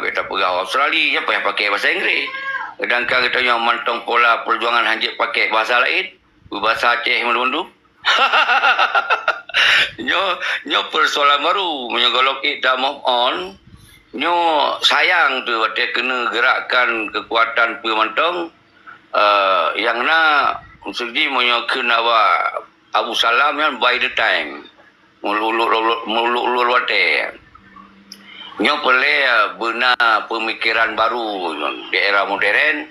beta pegawai Australia, payah pakai bahasa Inggeris. Sedangkan kita yang mantong pola perjuangan hanjit pakai bahasa lain, bahasa Aceh mundu-mundu. Nyo persoalan baru, kalau kita move on, nyo sayang tu dia kena gerakkan kekuatan pemantong yang na segi monyo kena Abu Salam yang by the time muluk wate nyo boleh benar pemikiran baru di era modern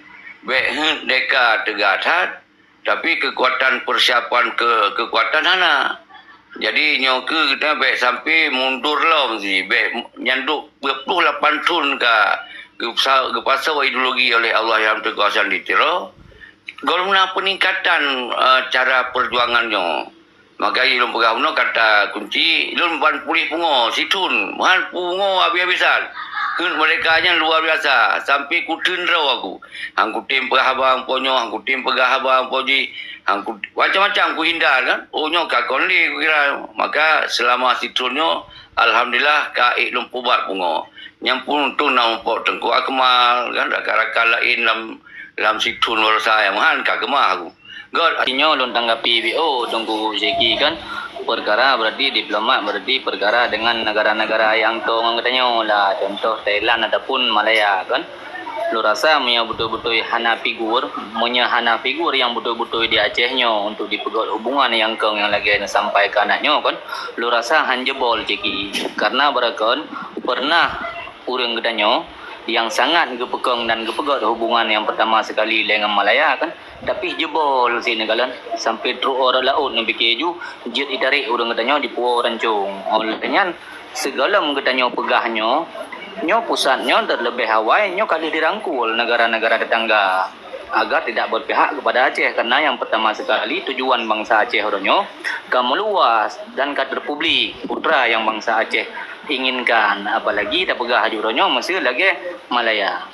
deka tegatat tapi kekuatan persiapan kekuatan hana jadi nyo kita baik sampai mundur lah mesti baik nyanduk 28 tahun ke pasal ideologi oleh Allah yang terkuasa di tiro golongan peningkatan cara perjuangannya maka ilmu pegawai kata kunci ilmu ban pulih pungo situn man pungo habis-habisan mereka nya luar biasa sampai kutun raw aku hangku tim pegawai ponyo hangku tim pegawai poji hangku macam-macam ku hindar kan onyo ka konli kira maka selama situnyo alhamdulillah ka ilmu pubat pungo nyampun tu nampak tengku akmal kan rakan-rakan lain dalam situn luar saya man ka kemah aku God, artinya ulun tanggapi BO tunggu Zeki kan perkara berarti diplomat berarti perkara dengan negara-negara yang tong katanya lah contoh Thailand ataupun Malaya kan lu rasa punya betul-betul hana figur yang betul-betul di Acehnya untuk dipegot hubungan yang lagi sampai ke anaknya kan lu rasa hanjebol Zeki karena berakon pernah urang katanya yang sangat gepegang dan gepegat hubungan yang pertama sekali dengan Malaya kan tapi jebol sini kalian sampai teruk orang laut ni fikir ju jet ditarik orang katanya di pulau rancung olehnya segala katanya pegahnya nyo pusatnya terlebih Hawaii nyo kali dirangkul negara-negara tetangga agar tidak berpihak kepada Aceh karena yang pertama sekali tujuan bangsa Aceh orangnya kamu luas dan kat republik putra yang bangsa Aceh inginkan apalagi tak pegah juronyo masih lagi Malaya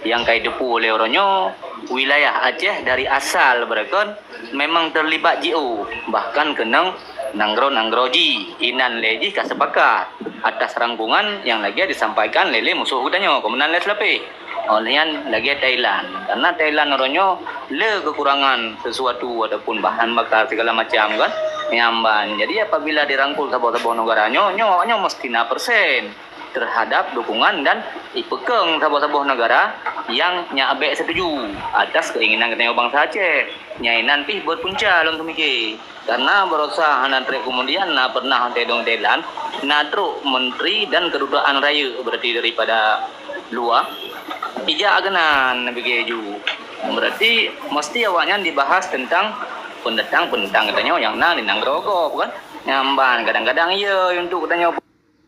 yang kait depu oleh oronyo wilayah Aceh dari asal berakon memang terlibat JO bahkan kenang nanggro-nanggro-ji inan leji kasepakat atas rangkungan yang lagi disampaikan lele musuh hutannya kemenan les lapih olehnya lagi Thailand karena Thailand oronyo le kekurangan sesuatu ataupun bahan bakar segala macam kan nyamban jadi apabila dirangkul sabah-sabah negaranya nyo mesti 100% terhadap dukungan dan ipekeng sabah-sabah negara yang nyabe setuju atas keinginan katanya bangsa Aceh nyainan pi berpunca long tumiki karena berusaha nanti kemudian pernah tedong Thailand natro menteri dan kedutaan raya berarti daripada luar ija agenan begitu berarti mesti awaknya dibahas tentang pendatang katanya yang di Nanggro kan nyamban kadang-kadang iya untuk katanya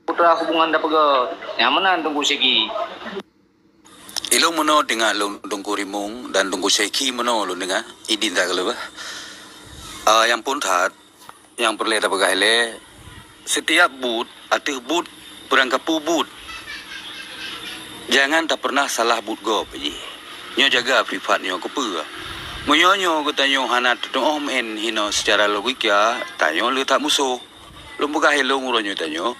putra hubungan dah pegat yang mana tunggu segi ilo mono dengar lo tunggu rimung dan tunggu seki mono lo dengar idin tak kalau yang pun tat yang perlu ada pegang le setiap but atau but perangkapu but jangan tak pernah salah but go pergi nyo jaga privatnya ko pe Moyonyo katanya hanat om en hino secara logika tanyo lu tak musuh lu buka helong uronyo tanyo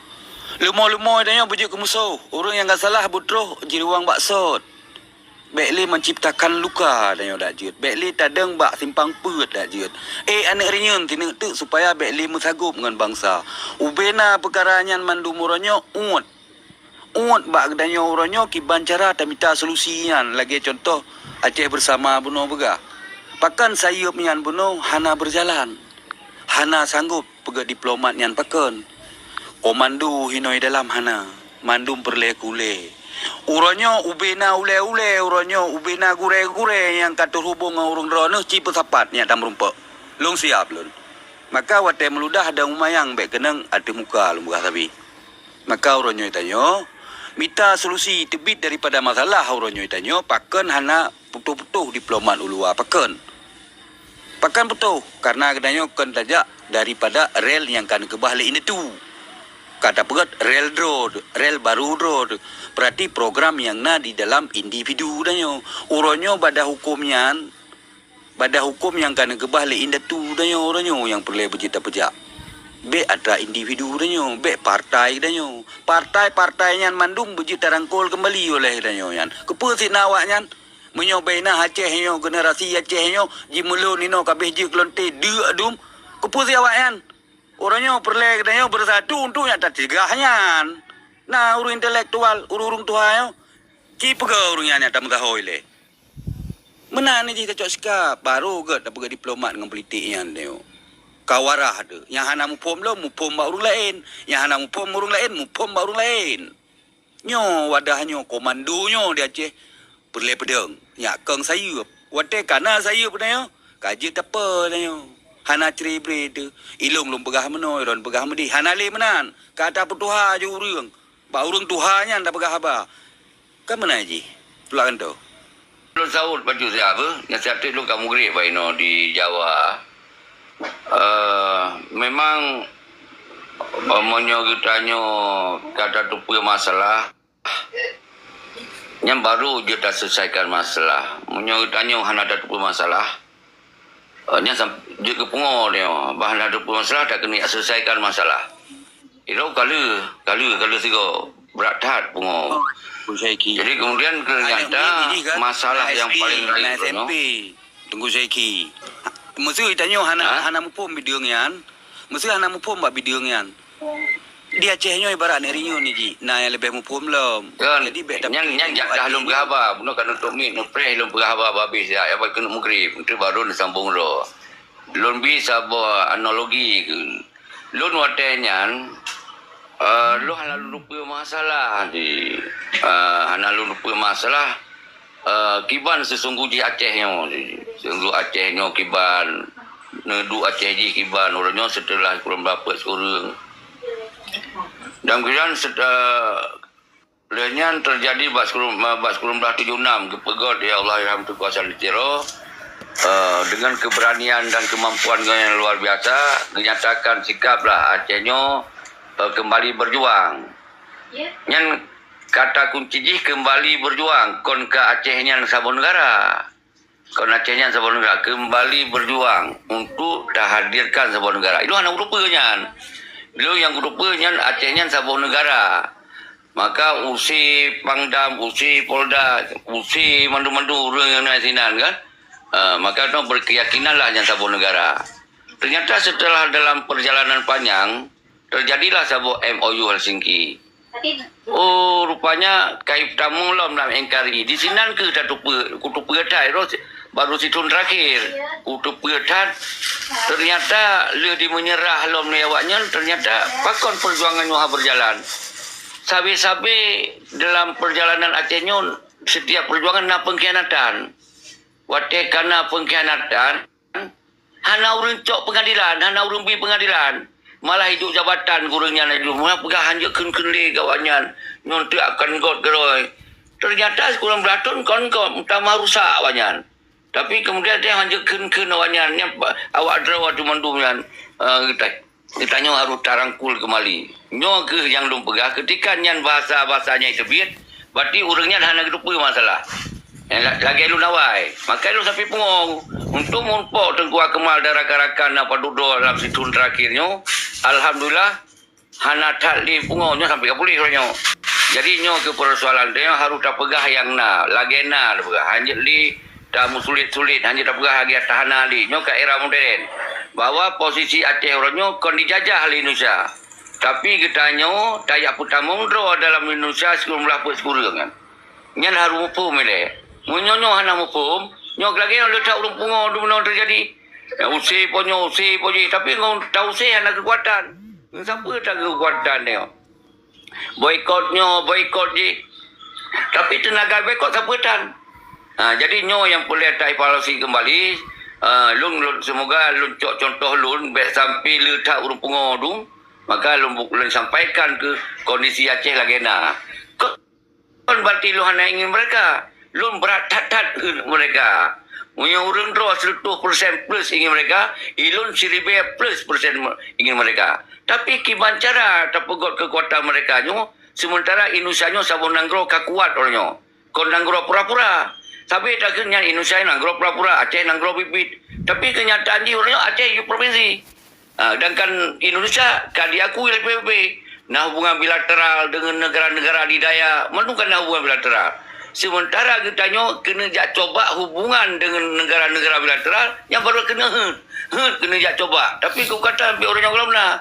lumo tanyo bujuk ke musuh orang yang enggak salah butroh jiruang baksot bekli menciptakan luka tanyo dak jut bekli tadeng bak simpang put dak jut anak renyun tini tu supaya bekli musagup dengan bangsa ubena perkara nyan mandu muronyo ut bak danyo uronyo kiban cara tak minta solusian lagi contoh Aceh bersama buno bega pakan sayup nyan buno hana berjalan hana sanggup pega diplomat nyan pakan komandu hinoi dalam hana mandum perle-kule uronyo ubena ule-ule uronyo ubena gure-gure yang katur hubung dengan urung rono ci pesapat nya tam rumpek long siap lun maka wate meludah ada umayang bek keneng ada muka lum buka sabi maka uronyo itanyo minta solusi tebit daripada masalah uronyo itanyo pakan hana putuh-putuh diplomat ulua pakan betul karena katanya kan tajak daripada rel yang kan ke balik ini tu kata pegat rel baru road berarti program yang na di dalam individu danyo uronyo pada hukum yang kan ke balik ini tu danyo uronyo yang perlu bercita pejak Be ada individu danyo, be partai danyo. Partai-partai nyan mandung beji tarangkol kembali oleh danyo yan. Kepusit nawak nyan. Menyobena Aceh nyo, generasi Aceh nyo, jimulun nino kabeh je kelonte dua adum. Kepusit awak yan. Orangnya perlek danyo bersatu untuk nyata cegahnya. Nah, urung intelektual, urung tuhayo. Ki pega urungnya nyata mengahoi le. Mana ni kita cok sikap baru ke dapat diplomat dengan politik yang dia. Kawarah ada. Yang hana mupom lo mupom ba urung lain. Yang hana mupom urung lain mupom ba urung lain. Nyo wadahnya komandonyo dia Aceh perle pedang. Ya keng saya. Wate kana saya pernah yo. Kaji tapa danyo. Hana ceri tu. Ilung lum pegah meno, iron pegah medi. Hana le menan. Kata putuha je urang. Ba urang tuhanya ndak pegah ba. Kan mana ji? Tulakan tu. Lu sahut baju siapa? Yang siapa tu kamu gerik baik no di Jawa. Memang Monyo kitanya kata tu punya masalah. Yang baru je dah selesaikan masalah. Monyo kitanya hana ada tu punya masalah. Yang dia ke pengor dia. Bahan ada punya masalah dah kena selesaikan masalah. Itu kalau sigo berat hat pengor. Jadi kemudian ternyata masalah yang paling ribet no. Tunggu Zeki. Mesti tanya hana mupom bidung yan. Mesti hana mupom ba bidung yan. Dia Acehnya ibarat nerinyo ni ji. Nah yang lebih mupom lom. Kan yang dah lum berhaba, buno kan untuk mi no pre lum berhaba habis ya. Apa kena mugrib. Itu baru disambung ro. Lun bisa analogi. Lun watenyan lu hana lupa masalah di hana lupa masalah kiban sesungguhnya Acehnya sesungguh Acehnya kiban nedu Aceh ji kiban orangnya setelah kurang berapa sekurang dan kemudian lenyan terjadi bas kurang 76 kepegot ya Allah yang tu kuasa ditiro dengan keberanian dan kemampuan yang luar biasa menyatakan sikaplah Acehnya kembali berjuang. Yang kata kunci ji kembali berjuang. Kon ke Acehnya sabon negara. Kon Acehnya sabon negara kembali berjuang untuk dah hadirkan sabon negara. Itu anak rupanya. Beliau yang rupanya Acehnya sabon negara. Maka usi Pangdam, usi Polda, usi mandu-mandu orang yang nasinan kan. Maka itu berkeyakinanlah yang sabon negara. Ternyata setelah dalam perjalanan panjang terjadilah sebuah MOU Helsinki. Oh, rupanya kaib tamu lom dalam NKRI. Di sini ke kutu pegatai baru situn terakhir. Kutu pegatai ternyata dia menyerah lom ni awaknya ternyata pakon perjuangannya berjalan. Sabe-sabe dalam perjalanan Acehnya setiap perjuangan na pengkhianatan. Wate kana pengkhianatan hana urang cok pengadilan, hana urang bi pengadilan. Malah hidup jabatan gurunya na hidup. Malah pegah hanjak kun-kunli kawannya. Nyontik akan god geroi. Ternyata kurang beratun kon utama rusak awannya. Tapi kemudian dia hanjak kun-kun awannya. Awak drawa tu mandumnya. Ditanya harus tarangkul kembali. Nyo ke yang belum pegah. Ketika nyan bahasa-bahasanya itu biar. Berarti orangnya dah nak lupa masalah. Lagi lu nawai. Maka lu sampai pengong. Untuk mumpuk Tengku Kemal dan rakan-rakan apa duduk dalam situn terakhirnya. Alhamdulillah. Hana tak di pengongnya sampai ke pulih orangnya. Jadi nyo ke persoalan dia harus tak pegah yang na. Lagi na. Hanya li. Tak sulit-sulit. Hanya tak pegah lagi tahana li. Nyo ke era modern. Bahawa posisi Aceh orangnya kon dijajah oleh Indonesia. Tapi kitanya tayak putamong draw dalam Indonesia sekurang sekurang kan. Nyan harus mupum ele. Munyo hana mupum, nyok lagi yang letak urung pungo dumno terjadi. Usi ponyo tapi ngau tahu saya hana kekuatan. Siapa tak kekuatan dia? Boykot je. Tapi tenaga boykot siapa tan? Jadi nyo yang boleh tak evaluasi kembali. Lun semoga lun contoh lun baik sampai letak urung pungo dum. Maka lun sampaikan ke kondisi Aceh lagi na. Kon berarti lu hanya ingin mereka. Lun berat tat mereka. Punya orang draw 100% plus ingin mereka. Ilun seribe plus persen ingin mereka. Tapi kiban cara terpegot kekuatan mereka nyo. Sementara Indonesia nyo sabun nanggro kakuat orangnya. Kon nanggro pura-pura. Tapi tak kenyan Indonesia nanggro pura-pura. Aceh nanggro bibit. Tapi kenyataan di orangnya Aceh provinsi. Dan kan Indonesia kan diakui oleh PBB. Nah, hubungan bilateral dengan negara-negara adidaya, menukan hubungan bilateral. Sementara kita kena coba hubungan dengan negara-negara bilateral yang baru kena kena coba. Tapi kau kata biar orang yang belum nak.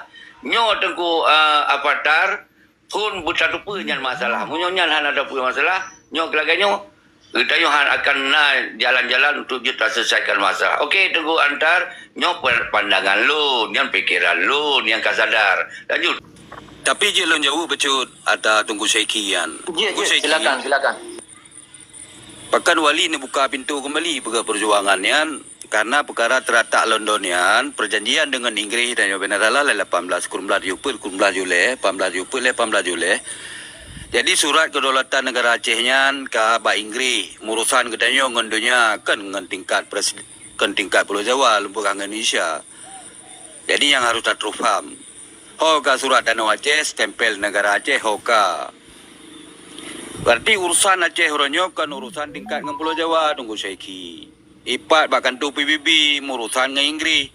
Nyo tengku apartar pun bersatu pun yang masalah. Munyonya han ada pun masalah. Nyo kelaganya kita akan jalan-jalan untuk kita selesaikan masalah. Okey, tengku antar nyo pandangan lu, yang pikiran lu, yang kau sadar. Lanjut. Tapi je lo jauh becut ada tunggu Syekian. Ya, silakan. Pakan wali ni buka pintu kembali pergi perjuangan yan karena perkara teratak Londonian perjanjian dengan Inggeris dan Benatala 18 Julai 18 Julai. Jadi surat kedaulatan negara Aceh nyan ke ba Inggeris murusan kedanyo ngendunya kan dengan tingkat presiden kan tingkat Pulau Jawa Lumpur Indonesia. Jadi yang harus tak faham. Hoka surat Danau Aceh stempel negara Aceh hoka. Berarti urusan Aceh Horonyo kan urusan tingkat dengan Pulau Jawa tunggu Syeiki. Ipat bahkan tu PBB urusan dengan Inggeris.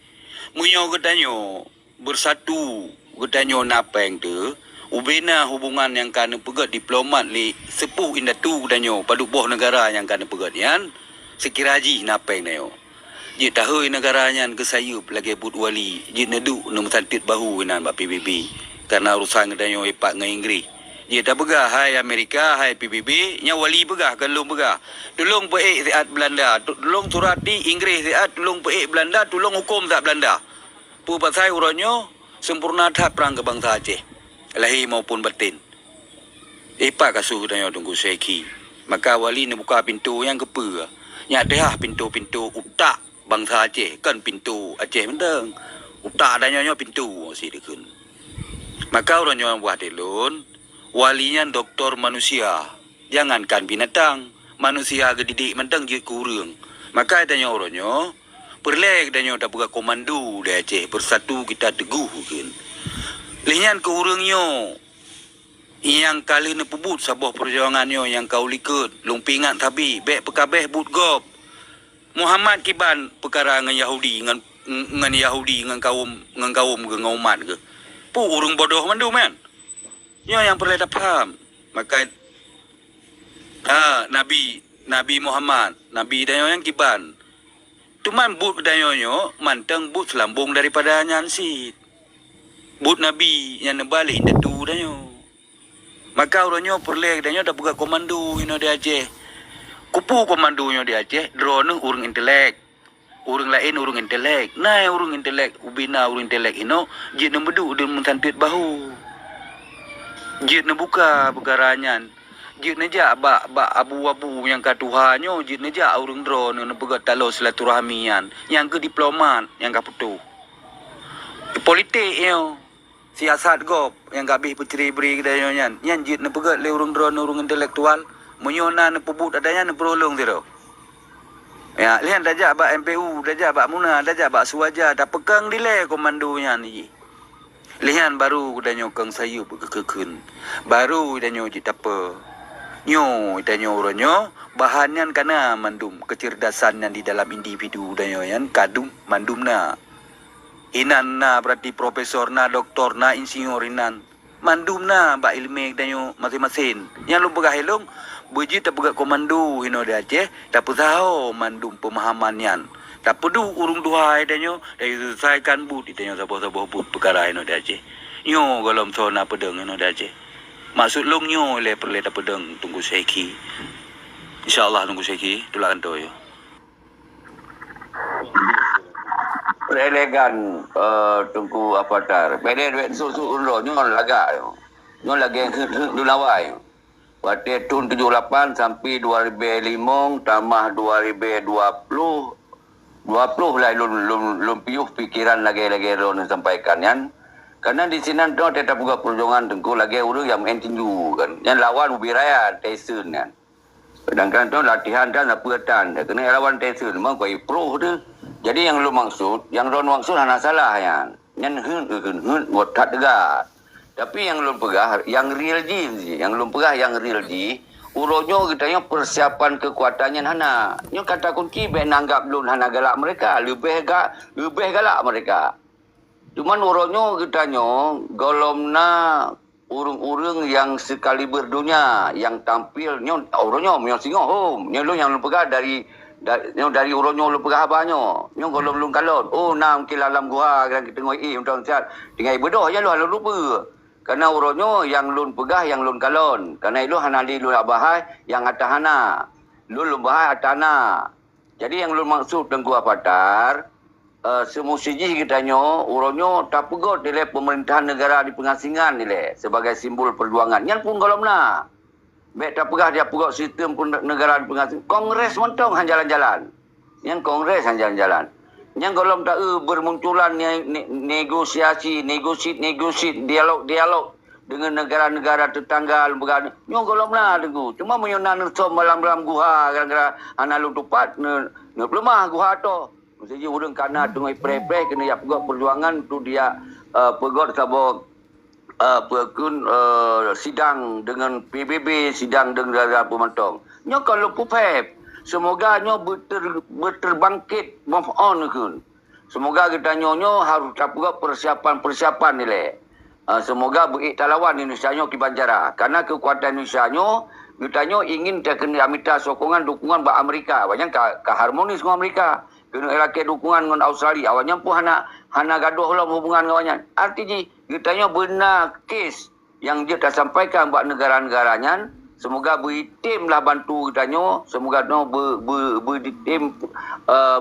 Munyo gedanyo bersatu gedanyo napeng tu ubena hubungan yang kan pegat diplomat li sepuh indatu gedanyo padu boh negara yang kan pegat yan sekiraji napeng nayo. Dia tahu negara yang kesayup lagi but wali. Dia neduk nombor santit bahu nan bak PBB. Karena urusan gedanyo ipak dengan Inggeris. Dia dah begah hai Amerika, hai PBB, nya wali begah kan long begah. Tolong peik siat Belanda, tolong surat di Inggeris siat tolong peik Belanda, tolong hukum siat Belanda. Pu pasai uronyo sempurna tak perang kebangsa Aceh. Lahir maupun batin. Ipak kasuh gedanyo tunggu Syeiki. Maka wali ni buka pintu yang kepa. Nya dah pintu-pintu utak bangsa Aceh kan pintu Aceh mendeng. Utak adanya pintu si dekun. Maka orang yang buat delun walinya doktor manusia. Jangankan binatang, manusia gedidik mendeng je kurang. Maka adanya orangnya perlek adanya tak buka komando di Aceh bersatu kita teguh kan. Lihan kurangnya yang kali ni pebut sabah perjuangannya yang kau likut lumpingan tabi bek pekabeh but gop. Muhammad kiban perkara dengan Yahudi dengan kaum dengan umat ke. Pu urang bodoh mandu man. Yang perlu dah faham. Maka Nabi Muhammad, Nabi dayo yang kiban. Tuman but dayo manteng but selambung daripada nyansit. But Nabi yang balik datu dayo. Maka orangnya perlu dayo dah buka komando ino di Aceh. Kupu komandonya di Aceh, drone urang intelek. Urang lain urang intelek. Nah, urang intelek, ubina urang intelek ino, jid nembedu dan mensantit bahu. Jid buka perkaranya. Jid neja bak abu-abu yang katuhanyo, jid neja urang drone yang begat talo silaturahmian, yang ke diplomat, yang ke putu. Politik yo. Siasat gop yang gabih peceri-beri kedayo nyan. Yang jid begat le urang drone urang intelektual. Menyona ne pebut adanya ne perolong tiro. Ya, lihat dajak bak MPU, dajak bak Muna, dajak bak Suwaja, dah pegang dile komandonya ni. Lihat baru kudanyo kang sayu berkekun. Baru danyo jitapa. Nyo danyo oranyo bahannya kana mandum kecerdasan yang di dalam individu danyo yan kadum mandum na. Inan na berarti profesor na, doktor na, insinyur inan. Mandum na bak ilmu danyo masing-masing. Yang lu pegah helong Buji tak pegak komando hino di Aceh, tak tahu mandum pemahaman yan. Tak pedu urung duhai danyo, dari selesaikan but danyo sabah-sabah but perkara hino di Aceh. Nyo golom sona pedeng hino di Aceh. Maksud long nyo le perle tak pedeng tunggu Syeiki. InsyaAllah tunggu Syeiki, tulakan tu yo. Elegan tunggu apa tar. Bede duit susu ulo nyo lagak yo. Nyo lagi dulawai. Waktu tahun 78 sampai 2005 tambah 2020 lah lum piuh pikiran lagi ron sampaikan yan. Karena di sini tu tetap buka perjuangan tengku lagi urus yang tinju kan. Yang lawan ubiraya Tyson kan. Sedangkan tu latihan dan apa tan. Kena lawan Tyson memang koi pro tu. Jadi yang lu maksud, yang ron maksud hanya salah yan. Yang buat tak tegak. Tapi yang belum pegah, yang real yang real di, uronyo kita persiapan kekuatannya hana. Nyo kata kunci be nanggap belum hana galak mereka, lebih galak mereka. Cuman uronyo kitanya golomna urung-urung yang sekaliber dunia yang tampil nyo uronyo nyo singo home nyo lu yang lu pegah dari uronyo lu pegah abanyo nyo golom lu kalon nam kilalam gua kan kita ngoi untuk siat dengan ibadah ya lu halu lupa karena uronyo yang lun pegah yang lun kalon karena itu hanali lu abahai yang atahana lu bahai atana jadi yang lu maksud dengan patar semusiji kitanya uronyo tak pegot nilai pemerintahan negara di pengasingan nilai sebagai simbol perjuangan yang pun golomna baik tak pegah dia pegot sistem negara di pengasingan kongres mentong han jalan-jalan yang kongres han jalan-jalan yang golom tak bermunculan negosiasi dialog dengan negara-negara tetangga lembaga nyong golomna dengu cuma menyonan nersom malam-malam guha gara-gara analu tupat ne pelemah guha to mesti urang kana dengan pre-pre kena ya pegot perjuangan tu dia pegot sabo perkun sidang dengan PBB sidang dengan negara pemantong nyo kalau pupep semoga nyo beterbangkit move on kun semoga kita nyo harus tak pegot persiapan nilai semoga berikhtalawan Indonesia nyo ki Banjara karena kekuatan Indonesia nyo kita nyo ingin dia kena minta sokongan dukungan ba Amerika banyak ka harmonis dengan Amerika kena rakyat dukungan dengan Australia awalnya pun hana gaduh lah hubungan kawannya artinya kita nyo benar kes yang dia dah sampaikan buat negara-negaranya semoga bertim lah bantu kita nyo semoga no bertim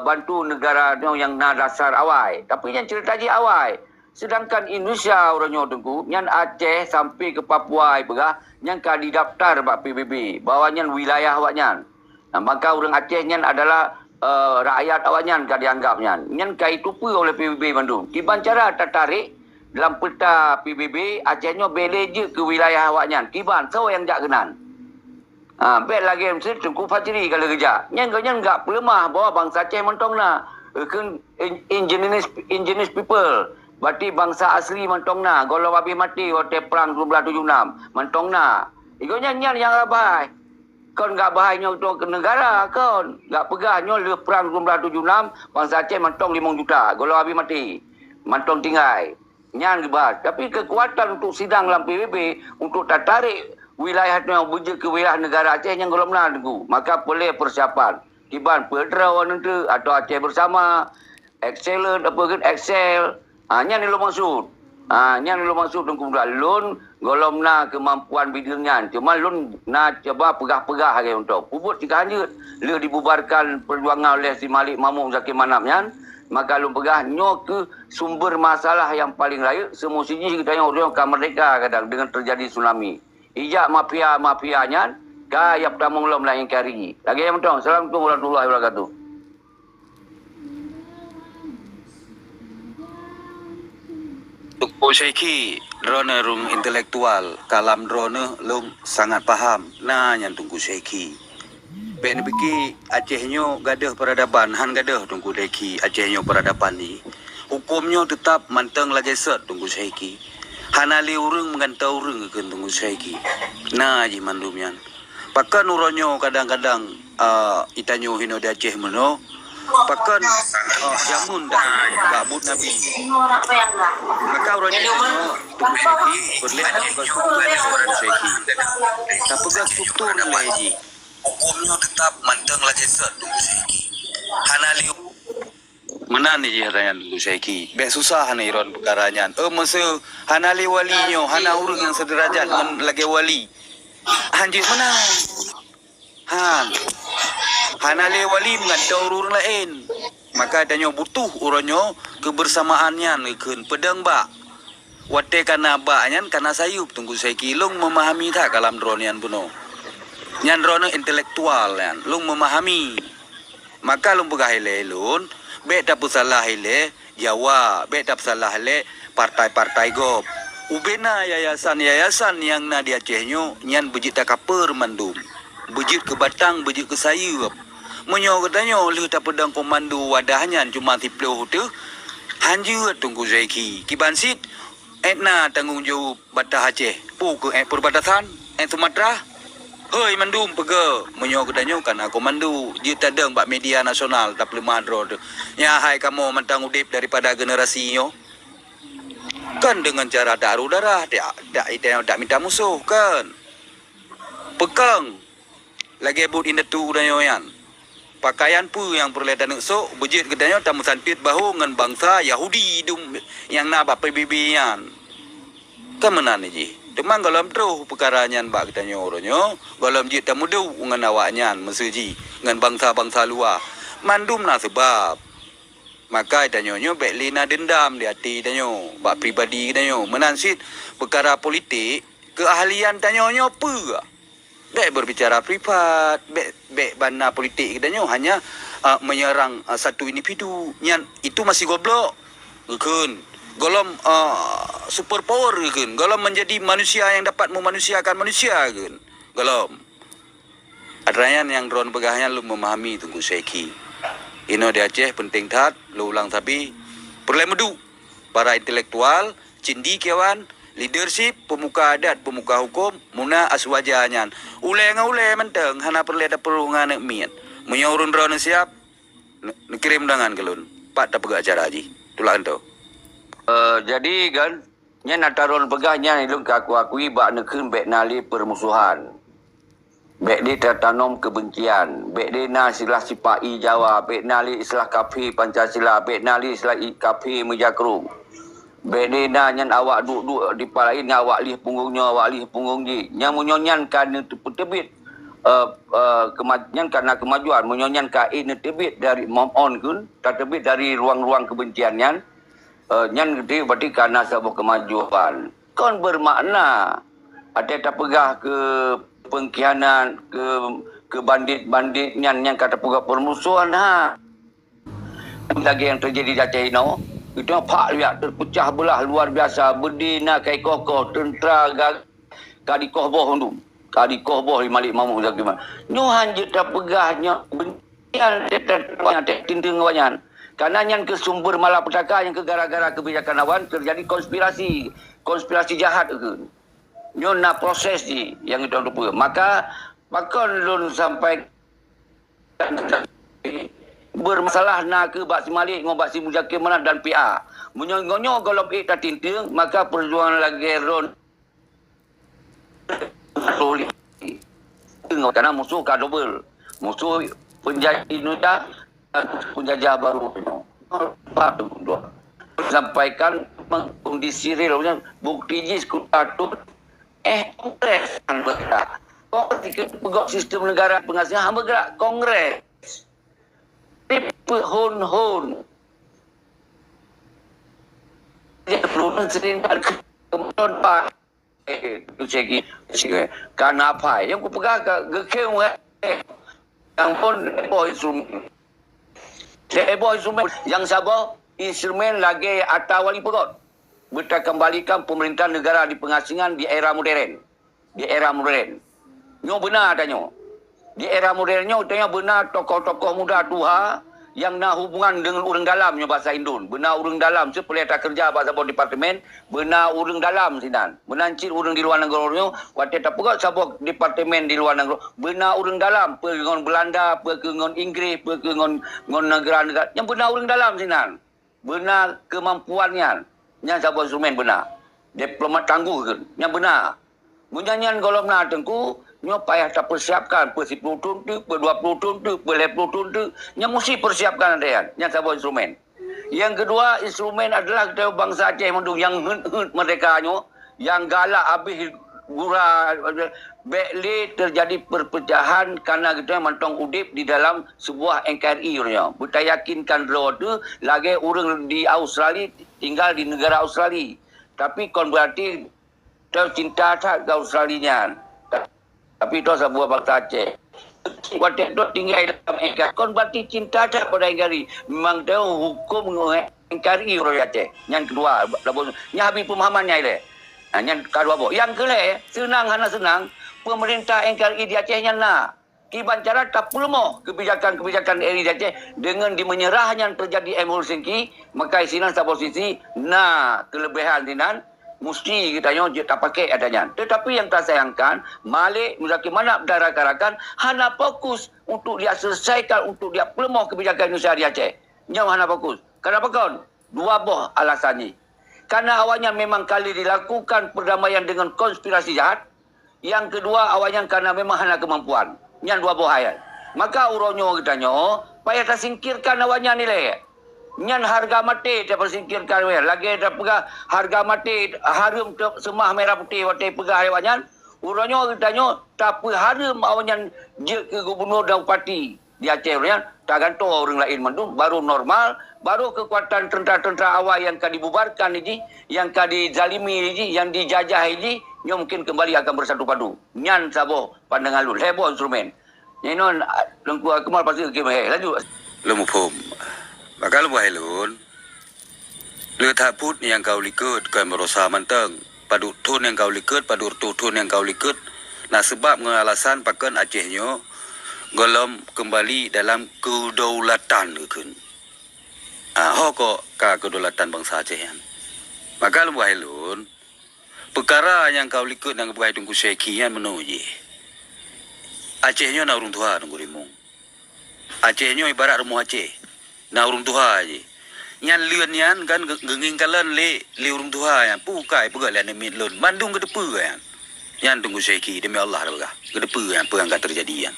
bantu negara nyo yang na dasar awal tapi yang cerita je awal sedangkan Indonesia orangnya tengku yang Aceh sampai ke Papua begah yang ka didaftar bak PBB bawahnya wilayah awaknya maka orang Aceh yang adalah rakyat awaknya ka dianggapnya yang ka itu pun oleh PBB Bandung kiban cara tertarik dalam peta PBB Acehnya bele je ke wilayah awaknya kiban so yang jak kenan bet lagi mesti tengku fajri kalau kerja yang kau enggak pelemah bawa bangsa Aceh mentongna indigenous people berarti bangsa asli mentongna kalau habis mati waktu perang 1976 mentongna ikonya yang abai kon enggak bahayanya untuk ke negara kon enggak pegahnya le perang 1976 bangsa Aceh mentong 5 juta kalau habis mati mentong tinggal nyan gebas tapi kekuatan untuk sidang dalam PBB untuk tarik wilayah yang bujuk ke wilayah negara Aceh yang golomna tengku maka boleh persiapan tiban perdrawan itu atau Aceh bersama excellent apa kan excel nya ni lo maksud nya ni lo maksud tengku lun golomna kemampuan bidangnya cuma lun nak coba pegah-pegah hari untuk puput jika hanya le dibubarkan perjuangan oleh si Malik Mamuk Zakir Manapnya maka lun pegah nyo ke sumber masalah yang paling raya semestinya kita yang orang kan merdeka kadang dengan terjadi tsunami ijak mafia-mafianya kaya pertama ulama lain kari lagi yang betul assalamualaikum warahmatullahi wabarakatuh. Tuku Syaiki, drone rung intelektual, kalam drone lung sangat paham. Nah, yang tunggu Syaiki. Ben beki Acehnya gadah peradaban, han gadah tunggu Syaiki Acehnya peradaban ni. Hukumnya tetap manteng lagi set tunggu Syaiki. Hanali urang mengantau urang ke tunggu Syaiki. Nah, ji mandumian. Pakan uronyo kadang-kadang itanyo hino di Aceh meno. Pakan jamun dah gabut Nabi maka orangnya tunggu Syaiki berlihat juga struktur Syaiki tak pegang struktur lagi hukumnya tetap manteng lagi set tunggu Syaiki hanali mana ni je katanya tunggu Syaiki bek susah ni iron perkaranya masa hanali walinyo hana urang yang sederajat lagi wali hanjit mana hanale wali mengantau urang lain maka adanya butuh uronyo kebersamaannya nekeun pedang ba wate kana ba nyan kana sayup tunggu saya kilung memahami tak kalam dronian puno nyan drone intelektual yan lung memahami maka lung pegahile lun be tak salah ile Jawa be tak salah ile partai-partai gop ubena yayasan yang na di Acehnya nyan bejit takaper mandum bejit ke Batang bejit ke sayup menyo katanya oleh tak pedang komando wadahnya cuma tiploh tu hanjur tunggu Zaiki kibansit etna tanggungjawab Batah Aceh pu ke perbatasan Sumatera hei mandum pega menyo katanya kana komando dia tadang bak media nasional tak lemah dro nya hai kamu mentang udip daripada generasi nyo Kan dengan cara daru darah, tak minta musuh kan. Pekang. Lagi but indetu danyo yan. Pakaian pu yang perledan sok bejit gedanyo tamu santit bahu ngan bangsa Yahudi dum yang na bap PBB yan. Kemenan ji. Demang galam terus perkara nyan bak gedanyo oronyo, galam jit tamu du ngan awak nyan mesuji ngan bangsa-bangsa luar. Mandum na sebab. Maka danyo nyo bek lina dendam di hati danyo, bak pribadi danyo menansit perkara politik keahlian danyo nyo apa? Bek berbicara privat, bek bana politik danyo hanya menyerang satu individu. Nyan itu masih goblok. Gekun. Golom super power gekun. Golom menjadi manusia yang dapat memanusiakan manusia gekun. Golom. Adrayan yang drone pegahnya lu memahami tunggu seki. Ino di Aceh penting tat, lu ulang tapi perlu medu para intelektual, cindi kawan, leadership, pemuka adat, pemuka hukum, muna aswajanyan. Ule menteng, hana perlu ada perlu nganek mian. Menyorun drone siap, kirim dengan kelun. Pak tak pegak acara haji. Tulang tu. Jadi kan, nya nataron pegahnya ni lu aku akui bak nekun bek nali permusuhan. Bek dia tertanam kebencian. Bek dia na silah sipai Jawa. Bek nali islah kafi Pancasila. Bek nali islah kafi Mejakrung. Bek dia na nyan awak duduk di palain awak lih punggungnya, awak lih punggung ji. Yang menyonyan kan tebit nyan karena kemajuan. Menyonyan kain tebit dari momon kun. Tebit dari ruang-ruang kebencian nyan. Nyan gede berarti karena sebuah kemajuan. Kon bermakna ada tak pegah ke pengkhianat, ke bandit-bandit yang kata pegah permusuhan ha. Lagi yang terjadi di Aceh ini, itu pak lihat terpecah belah luar biasa, berdina kai kokoh tentera kadi kohboh undum. Kadi kohboh di Malik Mahmud Zakiman. Nyo hanjit tak pegahnya bencian tak tinting wanyan. Karena yang ke sumber malapetaka yang ke gara-gara kebijakan awan terjadi konspirasi jahat ke. Nyo nak proses ni yang itu lupa. Maka pakon lun sampai bermasalah nak ke Bak Si Malik dengan Bak Si Muzakir Manaf dan PA. Menyongonyo golop tak tinting, maka perjuangan lagi ron karena musuh ka double. Musuh penjajah Indonesia, penjajah baru. Sampaikan kondisi realnya bukti jis kutatu kongres kan bergerak. Ketika pegawai sistem negara pengasihan bergerak kongres. Hon. Dia perlu seringat kemudian pak. Itu segi. Karena apa? Yang ku pegang gekeu yang pun instrumen. Instrumen yang sabar instrumen lagi atau wali pegawai. Kita kembalikan pemerintahan negara di pengasingan di era modern. Nyo benar adanya. Di era modernnya utanya benar tokoh-tokoh muda tuha yang nak hubungan dengan orang dalamnya bahasa Indon. Benar orang dalam sepelita kerja bahasa departemen, benar orang dalam sinan. Menancir orang di luar negara waktu tak pegawai sabuk departemen di luar negara. Benar orang dalam pergi dengan Belanda, pergi dengan Inggeris, pergi dengan negara-negara. Yang benar orang dalam sinan. Benar kemampuannya. Yang sabuk instrumen benar. Diplomat tangguh ke. Yang benar. Menyanyian kalau nak tengku, nyo payah tak persiapkan per 10 tahun tu, per 20 tahun tu, per 50 tahun tu. Yang mesti persiapkan ada yang sabuk instrumen. Yang kedua, instrumen adalah kita bangsa Aceh yang mereka nyo, yang galak habis gura bekli terjadi perpecahan karena kita mentong udip di dalam sebuah NKRI nya. Kita yakinkan roh tu lagi orang di Australia tinggal di negara Australia. Tapi kon berarti kita cinta tak ke Australia. Tapi itu sebuah bangsa Aceh. Waktu itu tinggal dalam NKRI. Kon berarti cinta tak pada NKRI. Memang tahu hukum NKRI orang Aceh. Yang kedua, yang habis pemahamannya ini. Yang kedua apa? Yang kedua, senang. Pemerintah NKRI di Aceh yang nak. Kiban cara tak perlu kebijakan-kebijakan NKRI di Aceh dengan dimenyerahnya terjadi emergency, maka isinan sa posisi kelebihan sinan mesti kita tak pakai adanya. Tetapi yang tak sayangkan, Malik Muzakir Manaf dan rakan-rakan hanya fokus untuk dia selesaikan, untuk dia pelemah kebijakan Indonesia di Aceh. Yang hanya fokus. Kenapa kon? Dua buah alasan ni. Karena awalnya memang kali dilakukan perdamaian dengan konspirasi jahat. Yang kedua awalnya karena memang hanya kemampuan. Yang dua bohayan. Maka uronyo kitanya, payah tersingkirkan awalnya nilai. Nyan harga mati dia persingkirkan we. Lagi dia pegah harga mati harum semah merah putih wate pegah awalnya. Uronyo kitanya tapi harum awalnya je ke gubernur dan bupati di Aceh ya. Tak gantung orang lain mandu baru normal, baru kekuatan tentera-tentera awal yang kan dibubarkan ini, yang kan dizalimi ini, yang dijajah ini, yang mungkin kembali akan bersatu padu. Nyan sabo pandangan lu, heboh instrumen. Nyenon lengku kemal pasti ke lanjut. Lu mupum. Maka lu buai lun. Lu tak put yang kau likut kau merosa manteng. Padu tun yang kau likut, padu tun yang kau likut. Nah sebab ngalasan pakan Acehnya golom kembali dalam kedaulatan kan. Hoko ka kedaulatan bangsa Acehan. Maka lu buai lun. Perkara yang kau likut yang buai tunggu syekian menuji. Acehnya na urung tua tunggu rimung. Acehnya ibarat rumah Aceh. Na urung tua je. Nyan luen yan kan genging kalan le urung tua yan. Pukai pegal yan demi lun. Bandung ke depu yan. Yan tunggu syeki demi Allah dah begah. Ke depu yan apa yang akan terjadi yan.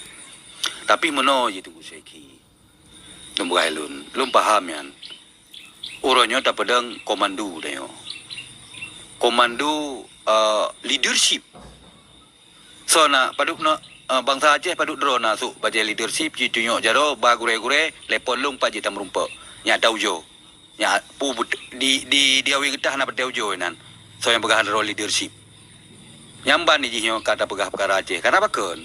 Tapi meno je tunggu syeki. Lum begai lun. Lum paham yan. Uronyo tak pedang komando dah yo. Komando leadership. So na paduk na bangsa Aceh paduk drone nasuk baca leadership ji tunjuk jaro ba gure-gure lepon lung pa ji tam rumpa nya daujo nya pu di awi getah na daujo nan so yang pegahan role leadership nyamban ni ji nyo kata pegah perkara Aceh kenapa kan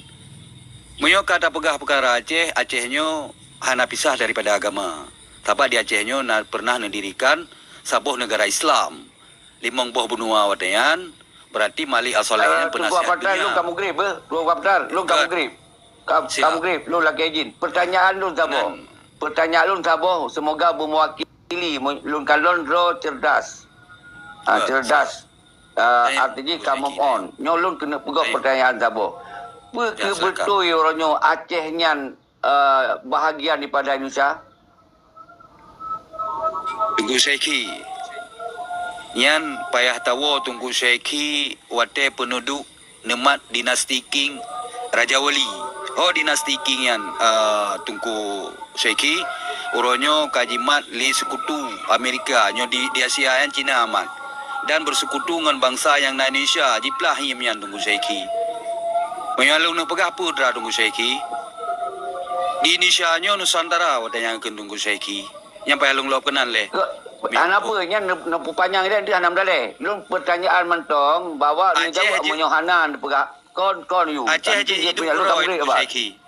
munyo kata pegah perkara Acehnya hana pisah daripada agama tapi di Acehnya pernah mendirikan sabuh negara Islam limong boh benua wadayan. Berarti Malik As-Soleh penasihat dunia. Lu kamu grip lu kaptar, lu kamu grip. Kamu grip, lu lagi izin. Pertanyaan lu sabo. Pertanyaan lu sabo, semoga mewakili lu kalon ro cerdas. Cerdas. Artinya kamu on. Nyolun kena pegah pertanyaan sabo. Betul orangnya Acehnya bahagian daripada Indonesia. Tunggu Syekhi. Yan payah tahu tunggu syekhi wate penduduk nemat dinasti King Raja Wali. Oh dinasti King yan tunggu syekhi uronyo kajimat li sekutu Amerika nyo di Asia yan Cina amat. Dan bersekutu dengan bangsa yang na Indonesia jiplah him yan tunggu syekhi. Mayalung na pagapu dra tunggu syekhi. Di Indonesia nyo Nusantara wate yang tunggu syekhi. Yang payalung lop kenan le. Anak apa nya nampu panjang dia hanam dale. Lu pertanyaan mentong bawa ni jawab menyohanan pegak kon yu. Aceh je punya lu Syekhi.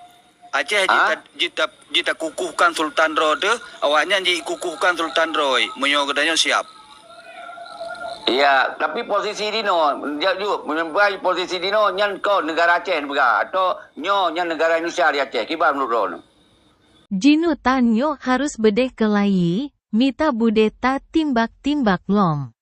Aceh jita kukuhkan Sultan Roy tu awaknya ji kukuhkan Sultan Roy menyo kedanya siap. Ya, tapi posisi dino dia juga menyembah posisi dino nyan ko negara Aceh pegak atau nyo nyan negara Indonesia di Aceh kibar menurut. Jinu tanyo harus bedeh kelai. Mita budeta timbak-timbak lom.